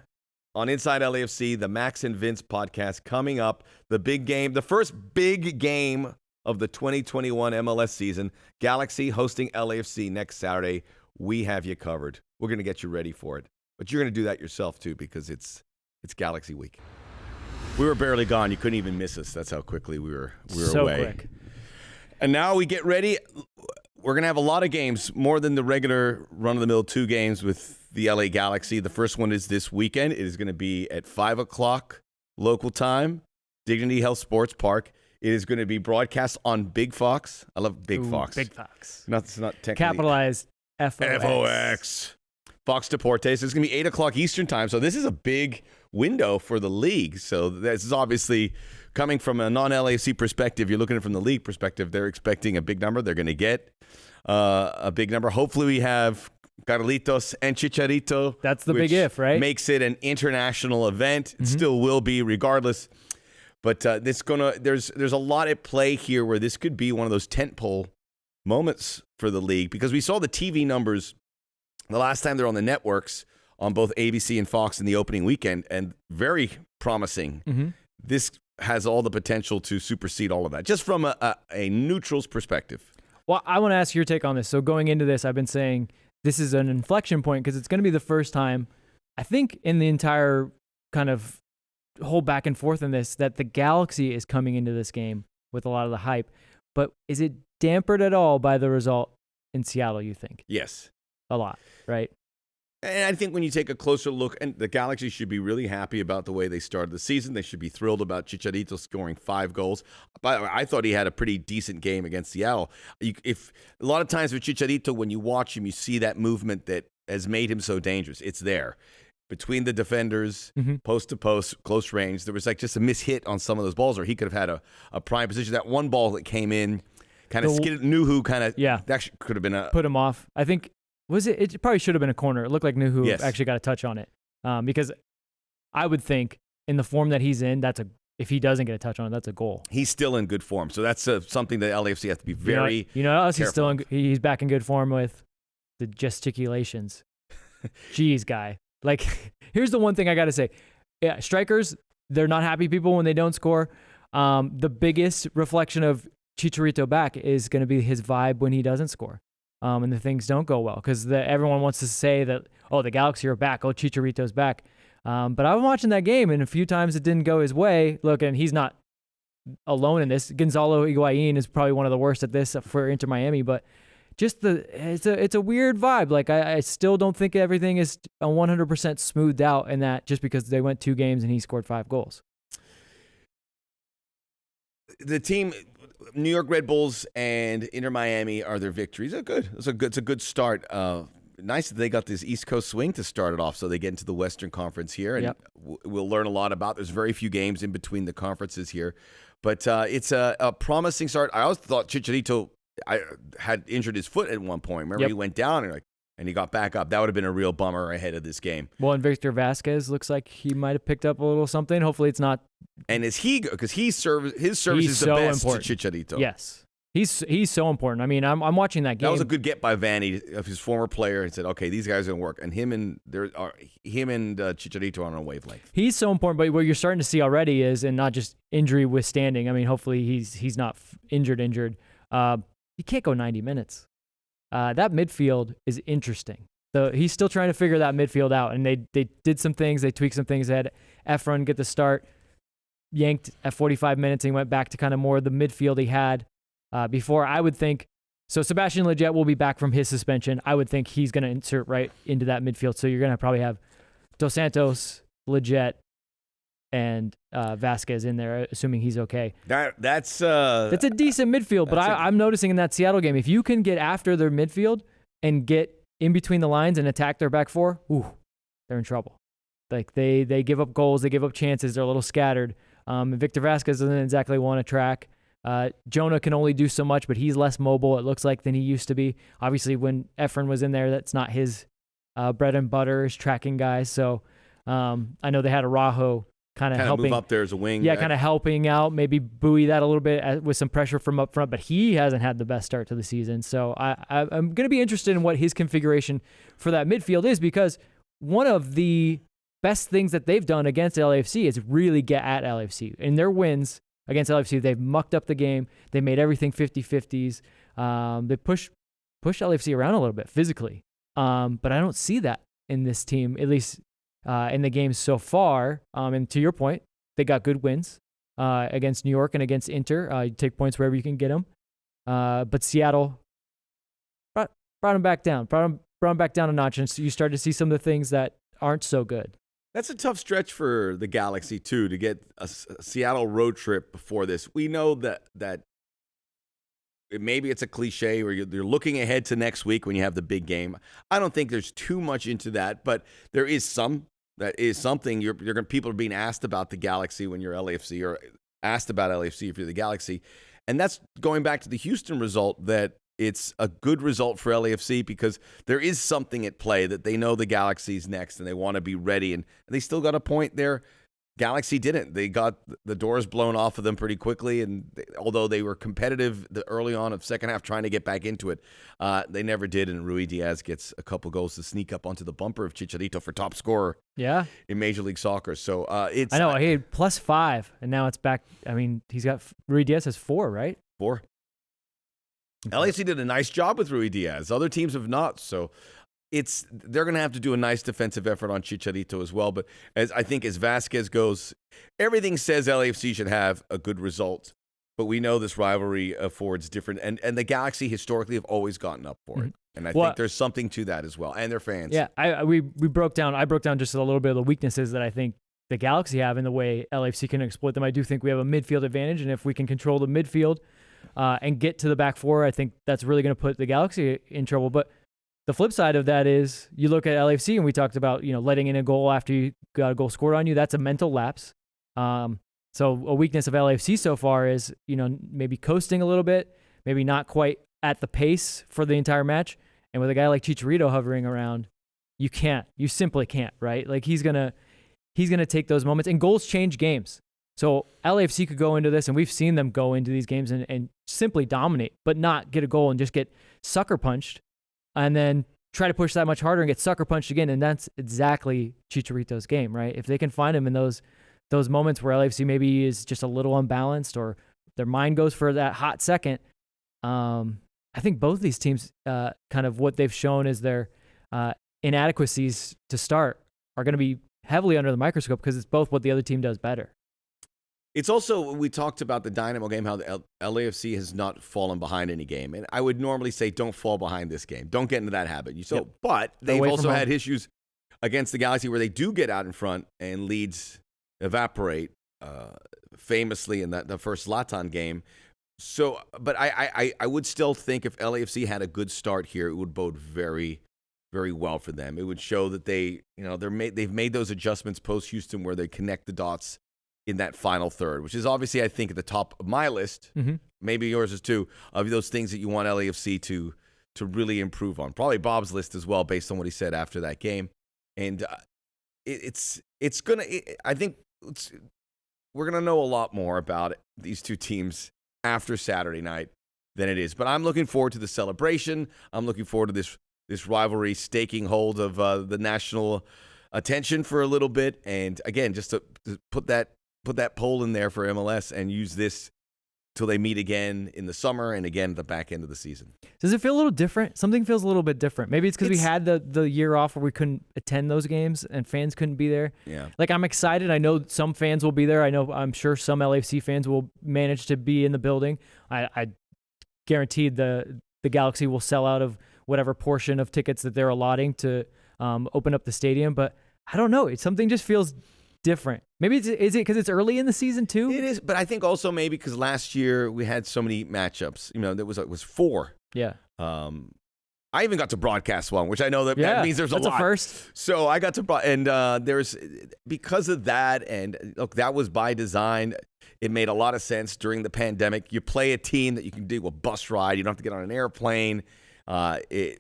on Inside LAFC, the Max and Vince podcast coming up. The big game, the first big game of the 2021 MLS season. Galaxy hosting LAFC next Saturday. We have you covered. We're going to get you ready for it. But you're going to do that yourself, too, because it's Galaxy Week. We were barely gone. You couldn't even miss us. That's how quickly we were so away. Quick. And now we get ready. We're going to have a lot of games, more than the regular run-of-the-mill 2 games with the LA Galaxy. The first one is this weekend. It is going to be at 5 o'clock local time, Dignity Health Sports Park. It is going to be broadcast on Big Fox. I love Big Fox. Big Fox. It's not technically. Capitalized FOX. FOX. Fox Deportes. It's going to be 8 o'clock Eastern time. So this is a big window for the league. So this is obviously coming from a non-LAFC perspective. You're looking at it from the league perspective. They're expecting a big number. They're going to get a big number. Hopefully we have Carlitos and Chicharito. That's the which big if, right? Makes it an international event. It still will be regardless. But there's a lot at play here where this could be one of those tentpole moments for the league, because we saw the TV numbers the last time they're on the networks on both ABC and Fox in the opening weekend, and very promising. This has all the potential to supersede all of that, just from a neutral's perspective. Well, I want to ask your take on this. So going into this, I've been saying this is an inflection point because it's going to be the first time, I think, in the entire kind of whole back and forth in this, that the Galaxy is coming into this game with a lot of the hype. But is it dampened at all by the result in Seattle, you think? Yes. A lot, right? And I think when you take a closer look, and the Galaxy should be really happy about the way they started the season. They should be thrilled about Chicharito scoring 5 goals. By the way, I thought he had a pretty decent game against Seattle. If a lot of times with Chicharito, when you watch him, you see that movement that has made him so dangerous. It's there. Between the defenders, post to post, close range, there was like just a mishit on some of those balls, or he could have had a prime position. That one ball that came in, kind of skidded, Nuhu kind of, that could have been put him off. I think, it probably should have been a corner. It looked like Nuhu actually got a touch on it. Because I would think in the form that he's in, if he doesn't get a touch on it, that's a goal. He's still in good form. So that's something that LAFC has to be very careful. He's back in good form with the gesticulations. Jeez, guy. Like, here's the one thing I got to say. Yeah, strikers, they're not happy people when they don't score. The biggest reflection of Chicharito back is going to be his vibe when he doesn't score. And the things don't go well, because everyone wants to say that, the Galaxy are back. Oh, Chicharito's back. But I was watching that game, and a few times it didn't go his way. Look, and he's not alone in this. Gonzalo Higuain is probably one of the worst at this for Inter Miami, but just it's a weird vibe. Like, I still don't think everything is 100% smoothed out in that, just because they went 2 games and he scored 5 goals. The team, New York Red Bulls and Inter Miami, are their victories. They're good. It's a good start. Nice that they got this East Coast swing to start it off, so they get into the Western Conference here, and we'll learn a lot about. There's very few games in between the conferences here, but it's a promising start. I always thought Chicharito had injured his foot at one point. Remember, he went down and he got back up. That would have been a real bummer ahead of this game. Well, and Victor Vasquez looks like he might have picked up a little something. Hopefully it's not. And is he, because his service is the best important to Chicharito. Yes. He's so important. I mean, I'm watching that game. That was a good get by Vanny, of his former player, and said, okay, these guys are going to work. And him and Chicharito are on a wavelength. He's so important, but what you're starting to see already is, and not just injury withstanding, I mean, hopefully he's not injured. He can't go 90 minutes. That midfield is interesting. So he's still trying to figure that midfield out, and they did some things. They tweaked some things. They had Efron get the start, yanked at 45 minutes, and he went back to kind of more of the midfield he had before. I would think, so Sebastian Lletget will be back from his suspension. I would think he's going to insert right into that midfield. So you're going to probably have Dos Santos, Lletget, and Vasquez in there, assuming he's okay. That's a decent midfield, but I'm noticing in that Seattle game, if you can get after their midfield and get in between the lines and attack their back four, they're in trouble. Like, they give up goals, they give up chances, they're a little scattered. Victor Vasquez doesn't exactly want to track. Jonah can only do so much, but he's less mobile, it looks like, than he used to be. Obviously, when Efron was in there, that's not his bread and butter, his tracking guys. So I know they had Araujo kind of helping move up there as a wing. Yeah, kind of helping out, maybe buoy that a little bit with some pressure from up front, but he hasn't had the best start to the season. So I'm going to be interested in what his configuration for that midfield is, because one of the best things that they've done against LAFC is really get at LAFC. In their wins against LAFC, they've mucked up the game. They made everything 50-50s. They push LAFC around a little bit physically. But I don't see that in this team, at least in the games so far. And to your point, they got good wins against New York and against Inter. You take points wherever you can get them. But Seattle brought them back down, brought them back down a notch, and so you start to see some of the things that aren't so good. That's a tough stretch for the Galaxy, too, to get a Seattle road trip before this. We know that maybe it's a cliche where you're looking ahead to next week when you have the big game. I don't think there's too much into that, but there is some. That is something people are being asked about the Galaxy when you're LAFC, or asked about LAFC if you're the Galaxy. And that's going back to the Houston result, that it's a good result for LAFC because there is something at play that they know the Galaxy's next and they want to be ready. And they still got a point there. Galaxy didn't. They got the doors blown off of them pretty quickly, and although they were competitive early on of second half trying to get back into it, they never did, and Rui Diaz gets a couple goals to sneak up onto the bumper of Chicharito for top scorer in Major League Soccer. So it's... I know, he had +5, and now it's back. I mean, Rui Diaz has 4, right? 4. Okay. LAFC did a nice job with Rui Diaz. Other teams have not, so... they're going to have to do a nice defensive effort on Chicharito as well. But as Vasquez goes, everything says LAFC should have a good result. But we know this rivalry affords different, and the Galaxy historically have always gotten up for it. And I think there's something to that as well, and their fans. Yeah, I broke down just a little bit of the weaknesses that I think the Galaxy have in the way LAFC can exploit them. I do think we have a midfield advantage, and if we can control the midfield and get to the back four, I think that's really going to put the Galaxy in trouble. But the flip side of that is you look at LAFC, and we talked about letting in a goal after you got a goal scored on you. That's a mental lapse. So a weakness of LAFC so far is maybe coasting a little bit, maybe not quite at the pace for the entire match. And with a guy like Chicharito hovering around, you simply can't, right? Like he's gonna take those moments, and goals change games. So LAFC could go into this, and we've seen them go into these games and simply dominate, but not get a goal and just get sucker punched, and then try to push that much harder and get sucker punched again. And that's exactly Chicharito's game, right? If they can find him in those moments where LAFC maybe is just a little unbalanced or their mind goes for that hot second, I think both these teams, kind of what they've shown is their inadequacies to start are going to be heavily under the microscope because it's both what the other team does better. It's also, we talked about the Dynamo game, how the LAFC has not fallen behind any game. And I would normally say don't fall behind this game. Don't get into that habit. But they've also had issues against the Galaxy where they do get out in front and leads evaporate, famously in the first Zlatan game. So, but I would still think if LAFC had a good start here, it would bode very, very well for them. It would show that they've made those adjustments post Houston where they connect the dots in that final third, which is obviously, I think, at the top of my list, maybe yours is too, of those things that you want LAFC to really improve on. Probably Bob's list as well, based on what he said after that game. And I think we're gonna know a lot more about these two teams after Saturday night than it is. But I'm looking forward to the celebration. I'm looking forward to this rivalry staking hold of the national attention for a little bit. And again, just to put that poll in there for MLS and use this till they meet again in the summer and again at the back end of the season. Does it feel a little different? Something feels a little bit different. Maybe it's because we had the year off where we couldn't attend those games and fans couldn't be there. Yeah. Like, I'm excited. I know some fans will be there. I'm sure some LAFC fans will manage to be in the building. I guaranteed the Galaxy will sell out of whatever portion of tickets that they're allotting to open up the stadium. But I don't know. Something just feels different. Maybe is it because it's early in the season too? It is, but I think also maybe because last year we had so many matchups. There was 4. Yeah. I even got to broadcast one, which I know that means there's a lot. That's a first. So I got to, and there's because of that, and look, that was by design. It made a lot of sense during the pandemic. You play a team that you can do a bus ride. You don't have to get on an airplane.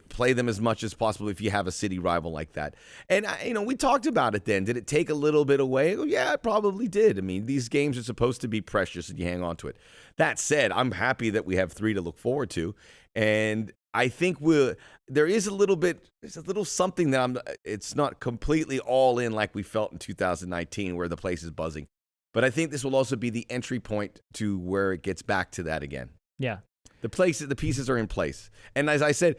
Play them as much as possible if you have a city rival like that. And, we talked about it then. Did it take a little bit away? Well, yeah, it probably did. I mean, these games are supposed to be precious and you hang on to it. That said, I'm happy that we have 3 to look forward to. And I think there's a little something that it's not completely all in like we felt in 2019 where the place is buzzing. But I think this will also be the entry point to where it gets back to that again. Yeah. The pieces are in place. And as I said,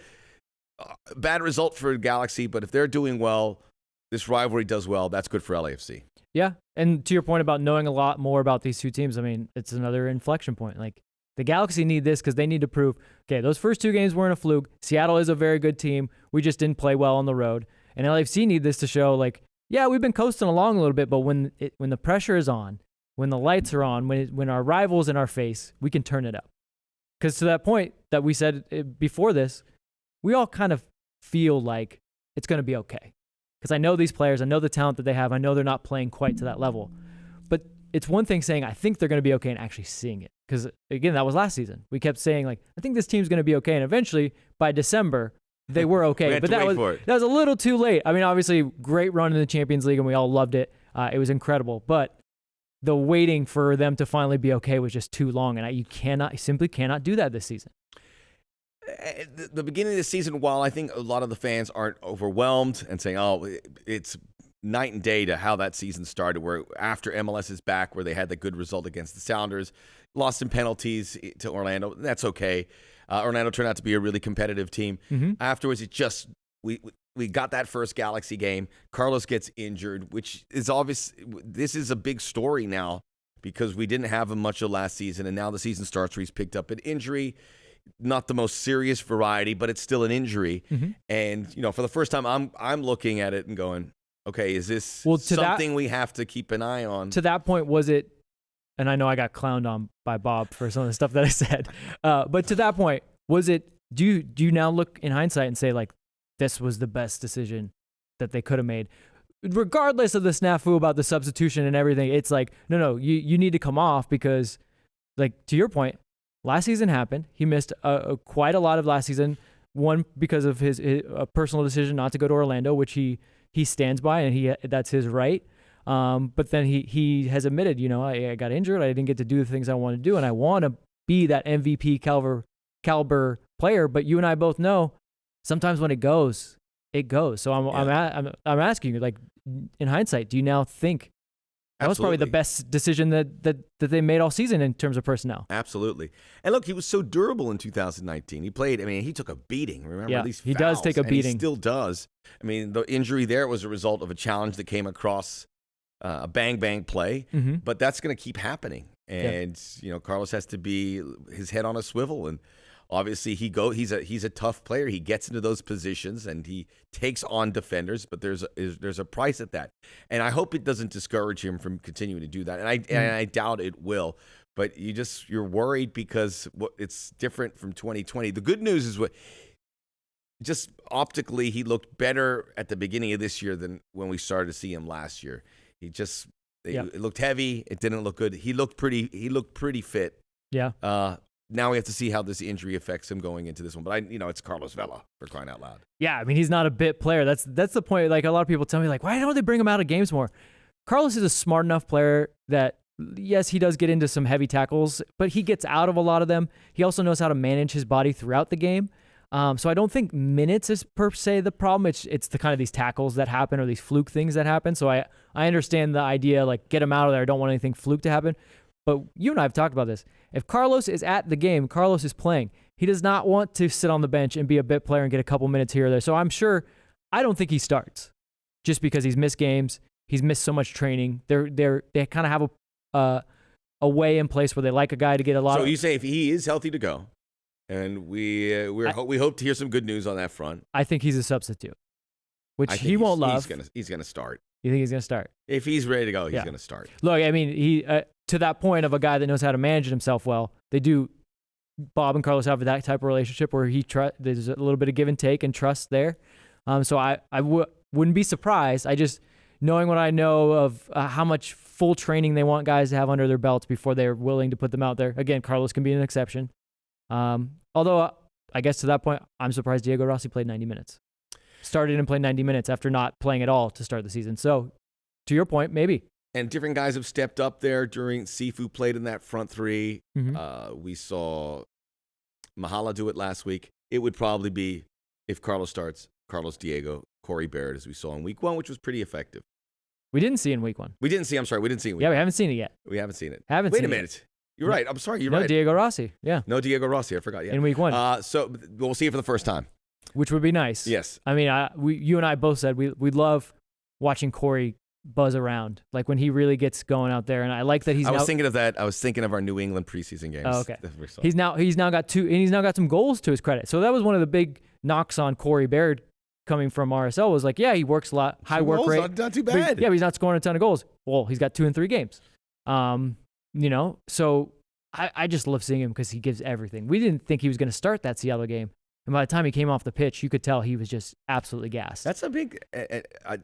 bad result for Galaxy, but if they're doing well, this rivalry does well, that's good for LAFC. Yeah. And to your point about knowing a lot more about these two teams, I mean, it's another inflection point. Like, the Galaxy need this because they need to prove, okay, those first 2 games weren't a fluke. Seattle is a very good team. We just didn't play well on the road. And LAFC need this to show, like, yeah, we've been coasting along a little bit, but when the pressure is on, when the lights are on, when our rival's in our face, we can turn it up. Because to that point that we said before this, we all kind of feel like it's going to be okay. Because I know these players, I know the talent that they have, I know they're not playing quite to that level. But it's one thing saying, I think they're going to be okay, and actually seeing it. Because, again, that was last season. We kept saying, like, I think this team's going to be okay. And eventually, by December, they were okay. But that was a little too late. I mean, obviously, great run in the Champions League, and we all loved it. It was incredible. But the waiting for them to finally be okay was just too long. And you simply cannot do that this season. The beginning of the season, while I think a lot of the fans aren't overwhelmed and saying, oh, it's night and day to how that season started, where after MLS is back, where they had the good result against the Sounders, lost in penalties to Orlando. That's okay. Orlando turned out to be a really competitive team. Mm-hmm. Afterwards, it just we got that first Galaxy game. Carlos gets injured, which is obvious. This is a big story now because we didn't have him much of last season, and now the season starts where he's picked up an injury. Not the most serious variety, but it's still an injury. Mm-hmm. And for the first time, I'm looking at it and going, okay, is this something we have to keep an eye on? To that point, was it? And I know I got clowned on by Bob for some of the stuff that I said, but to that point, was it? Do you now look in hindsight and say, like, this was the best decision that they could have made, regardless of the snafu about the substitution and everything? It's like, no, you need to come off because, like, to your point. Last season happened. He missed quite a lot of last season. One because of his personal decision not to go to Orlando, which he stands by, and that's his right. But then he has admitted, I got injured. I didn't get to do the things I want to do, and I want to be that MVP caliber player. But you and I both know sometimes when it goes, it goes. So I'm asking you, like, in hindsight, do you now think? That was probably the best decision that they made all season in terms of personnel. Absolutely. And look, he was so durable in 2019. He played, he took a beating. Remember these fouls? He does take a beating. He still does. The injury there was a result of a challenge that came across a bang play, mm-hmm. but that's going to keep happening. And, Carlos has to be his head on a swivel. And obviously he's a tough player. He gets into those positions and he takes on defenders, but there's a price at that. And I hope it doesn't discourage him from continuing to do that. And I doubt it will. But you're worried because it's different from 2020. The good news is just optically he looked better at the beginning of this year than when we started to see him last year. It looked heavy. It didn't look good. He looked pretty fit. Yeah. Now we have to see how this injury affects him going into this one. But it's Carlos Vela, for crying out loud. Yeah, he's not a bit player. That's the point. Like, a lot of people tell me, like, why don't they bring him out of games more? Carlos is a smart enough player that, yes, he does get into some heavy tackles, but he gets out of a lot of them. He also knows how to manage his body throughout the game. So I don't think minutes is per se the problem. It's the kind of these tackles that happen or these fluke things that happen. So I understand the idea, like, get him out of there. I don't want anything fluke to happen. But you and I have talked about this. If Carlos is at the game, Carlos is playing. He does not want to sit on the bench and be a bit player and get a couple minutes here or there. So I don't think he starts just because he's missed games. He's missed so much training. They kind of have a way in place where they like a guy to get a lot. So you say if he is healthy to go, and we hope to hear some good news on that front. I think he's a substitute, which he won't love. He's gonna start. You think he's gonna start? If he's ready to go, he's gonna start. Look, he to that point of a guy that knows how to manage himself well. They do. Bob and Carlos have that type of relationship where there's a little bit of give and take and trust there. So I wouldn't be surprised. I just, knowing what I know of how much full training they want guys to have under their belts before they're willing to put them out there. Again, Carlos can be an exception. Although I guess to that point, I'm surprised Diego Rossi played 90 minutes. Started and played 90 minutes after not playing at all to start the season. So to your point, maybe. And different guys have stepped up there during Sifu played in that front three. Mm-hmm. We saw Mahala do it last week. It would probably be, if Carlos starts, Carlos Diego, Corey Barrett, as we saw in week one, which was pretty effective. We didn't see in week one. We didn't see in week one. Yeah, we haven't seen it yet. We haven't seen it. Wait a minute. You're right. I'm sorry. You're right. No Diego Rossi. Yeah. No Diego Rossi. I forgot. Yeah. In week one. So we'll see it for the first time. Which would be nice. Yes. You and I both said we love watching Corey buzz around, like when he really gets going out there. And I like that he's. I was thinking of that. I was thinking of our New England preseason games. Oh, okay. He's now got two, and he's now got some goals to his credit. So that was one of the big knocks on Corey Baird coming from RSL was like, yeah, he works a lot, high work rate. Not too bad. But he's not scoring a ton of goals. Well, he's got 2 in 3 games. So I just love seeing him because he gives everything. We didn't think he was going to start that Seattle game. And by the time he came off the pitch, you could tell he was just absolutely gassed. That's a big.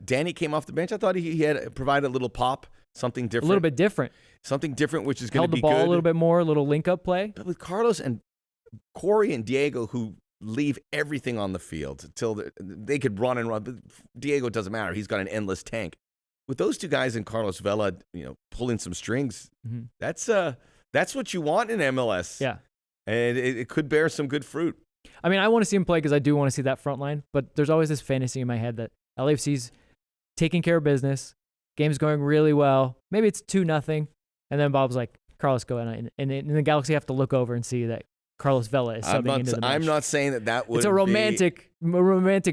Danny came off the bench. I thought he had provided a little pop. something A different. little bit different. Something different, which is going to be Held the ball good. a little bit more, a little link-up play. But with Carlos and Corey and Diego, who leave everything on the field until they could run and run, but Diego doesn't matter. He's got an endless tank. With those two guys and Carlos Vela, pulling some strings, that's what you want in MLS. Yeah. And it could bear some good fruit. I mean, I want to see him play because I do want to see that front line, but there's always this fantasy in my head that LAFC's taking care of business, game's going really well. Maybe it's 2-0, and then Bob's like, Carlos, go in. And the Galaxy have to look over and see that Carlos Vela is subbing into the match. I'm not saying that would It's a romantic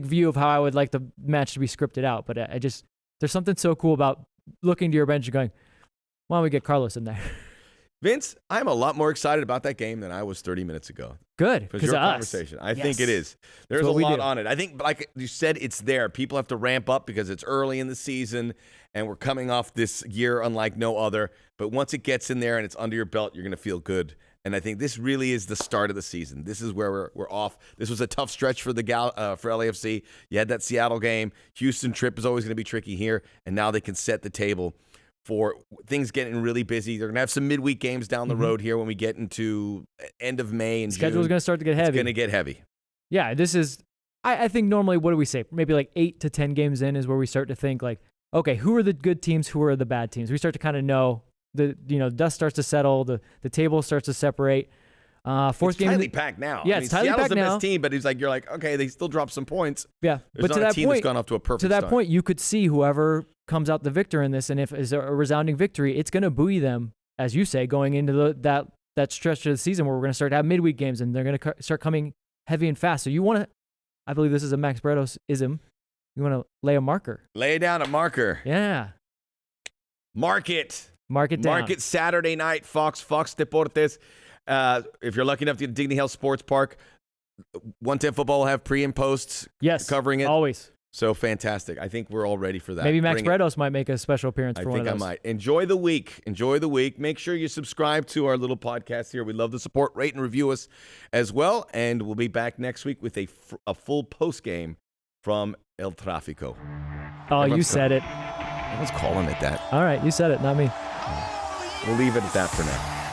view of how I would like the match to be scripted out, but there's something so cool about looking to your bench and going, why don't we get Carlos in there? Vince, I'm a lot more excited about that game than I was 30 minutes ago. Good. Because your conversation. I think it is. There's a lot on it. I think, like you said, it's there. People have to ramp up because it's early in the season, and we're coming off this year unlike no other. But once it gets in there and it's under your belt, you're going to feel good. And I think this really is the start of the season. This is where we're off. This was a tough stretch for for LAFC. You had that Seattle game. Houston trip is always going to be tricky here, and now they can set the table for things getting really busy. They're going to have some midweek games down the road here when we get into end of May and June. Schedule's going to start to get heavy. It's going to get heavy. Yeah, this is, I think normally, what do we say? Maybe like 8 to 10 games in is where we start to think like, okay, who are the good teams? Who are the bad teams? We start to kind of know dust starts to settle. The table starts to separate. Fourth game. It's tightly packed now. Yeah, it's tightly Seattle's packed the now. best team, but you're like, okay, they still dropped some points. Yeah, There's but to not a that team point, that's gone off to a perfect start. point, you could see whoever comes out the victor in this, and if it's a resounding victory, it's going to buoy them, as you say, going into that stretch of the season where we're going to start to have midweek games, and they're going to start coming heavy and fast. So you want to, I believe this is a Max Bretos-ism, you want to lay a marker. Lay down a marker. Yeah. Mark it. Mark it down. Mark it Saturday night, Fox Deportes. If you're lucky enough to get to Dignity Health Sports Park, 110 Football will have pre and posts covering it. Always. So fantastic. I think we're all ready for that. Maybe Max Bretos might make a special appearance for one of those. I think I might. Enjoy the week. Enjoy the week. Make sure you subscribe to our little podcast here. We'd love the support. Rate and review us as well. And we'll be back next week with a full post game from El Tráfico. Oh, you said it. Everyone's calling it that. All right, you said it, not me. We'll leave it at that for now.